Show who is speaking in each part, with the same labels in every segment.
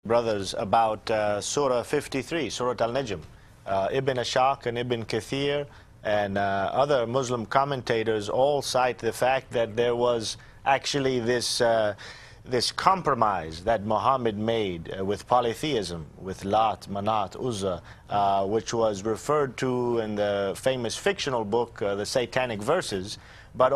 Speaker 1: brothers, about Surah 53, Surah Al-Najm. Ibn Ashaq and Ibn Kathir and other Muslim commentators all cite the fact that there was actually this compromise that Mohammed made with polytheism, with Lat, Manat, Uzza, which was referred to in the famous fictional book, the Satanic Verses. But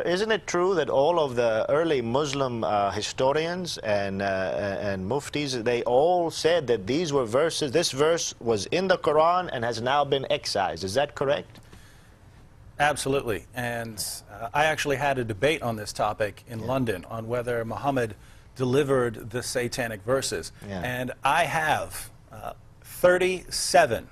Speaker 1: isn't it true that all of the early Muslim historians and muftis, they all said that these were verses, this verse was in the Quran and has now been excised? Is that correct?
Speaker 2: Absolutely. And I actually had a debate on this topic in London on whether Muhammad delivered the Satanic Verses. And I have 37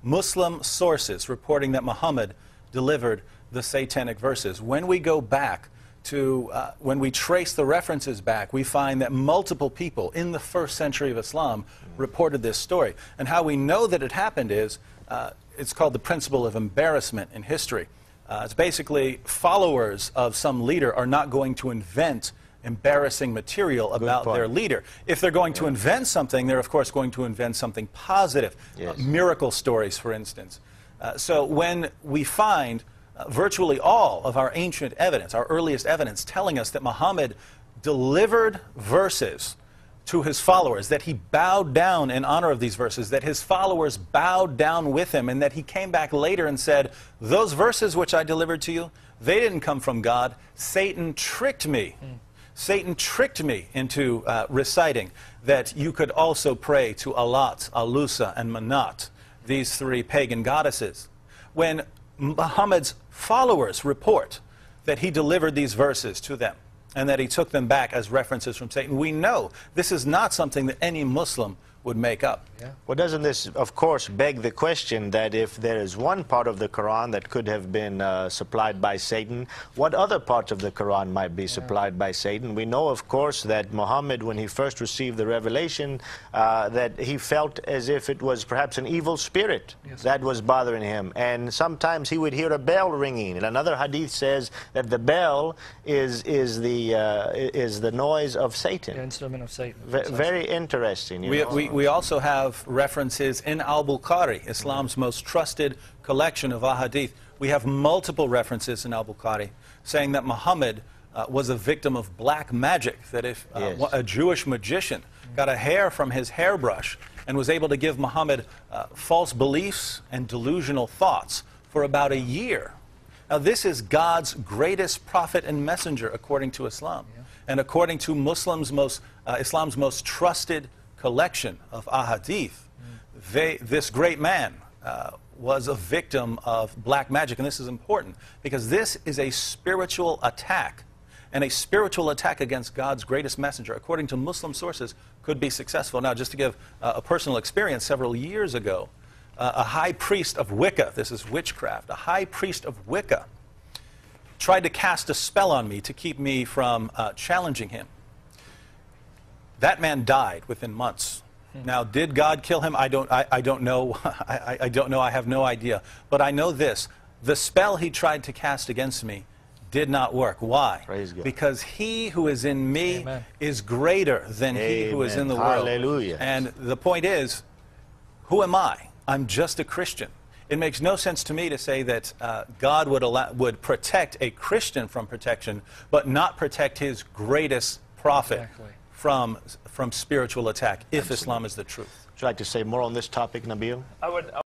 Speaker 2: Muslim sources reporting that Muhammad delivered the Satanic Verses. When we go back to, when we trace the references back, we find that multiple people in the 1st century of Islam reported this story. And how we know that it happened is, it's called the principle of embarrassment in history. It's basically followers of some leader are not going to invent embarrassing material about their leader. If they're going to invent something, they're of course going to invent something positive. Miracle stories, for instance. So when we find virtually all of our ancient evidence, our earliest evidence, telling us that Muhammad delivered verses to his followers, that he bowed down in honor of these verses, that his followers bowed down with him, and that he came back later and said, those verses which I delivered to you, they didn't come from God. Satan tricked me. Satan tricked me into reciting that you could also pray to Al-lat, Uzza and Manat, these 3 pagan goddesses. When Muhammad's followers report that he delivered these verses to them and that he took them back as references from Satan, we know this is not something that any Muslim would make up.
Speaker 1: Well, doesn't this, of course, beg the question that if there is one part of the Quran that could have been supplied by Satan, what other parts of the Quran might be supplied by Satan? We know, of course, that Muhammad, when he first received the revelation, that he felt as if it was perhaps an evil spirit that was bothering him. And sometimes he would hear a bell ringing. And another hadith says that the bell is the noise of Satan.
Speaker 3: The instrument of Satan.
Speaker 1: Very interesting.
Speaker 2: We also have references in Al-Bukhari, Islam's most trusted collection of ahadith. We have multiple references in Al-Bukhari saying that Muhammad was a victim of black magic, that if a Jewish magician got a hair from his hairbrush and was able to give Muhammad false beliefs and delusional thoughts for about a year. Now this is God's greatest prophet and messenger according to Islam. And according to Islam's most trusted collection of ahadith, this great man was a victim of black magic. And this is important because this is a spiritual attack. And a spiritual attack against God's greatest messenger, according to Muslim sources, could be successful. Now, just to give a personal experience, several years ago, a high priest of Wicca, this is witchcraft, a high priest of Wicca tried to cast a spell on me to keep me from challenging him. That man died within months. Now, did God kill him? I don't know. I don't know. I have no idea. But I know this: the spell he tried to cast against me did not work. Why? Because he who is in me is greater than he who is in the world.
Speaker 1: Hallelujah.
Speaker 2: And the point is, who am I? I'm just a Christian. It makes no sense to me to say that God would protect a Christian from protection, but not protect his greatest prophet from spiritual attack, if Islam is the truth.
Speaker 1: Would you like to say more on this topic, Nabil?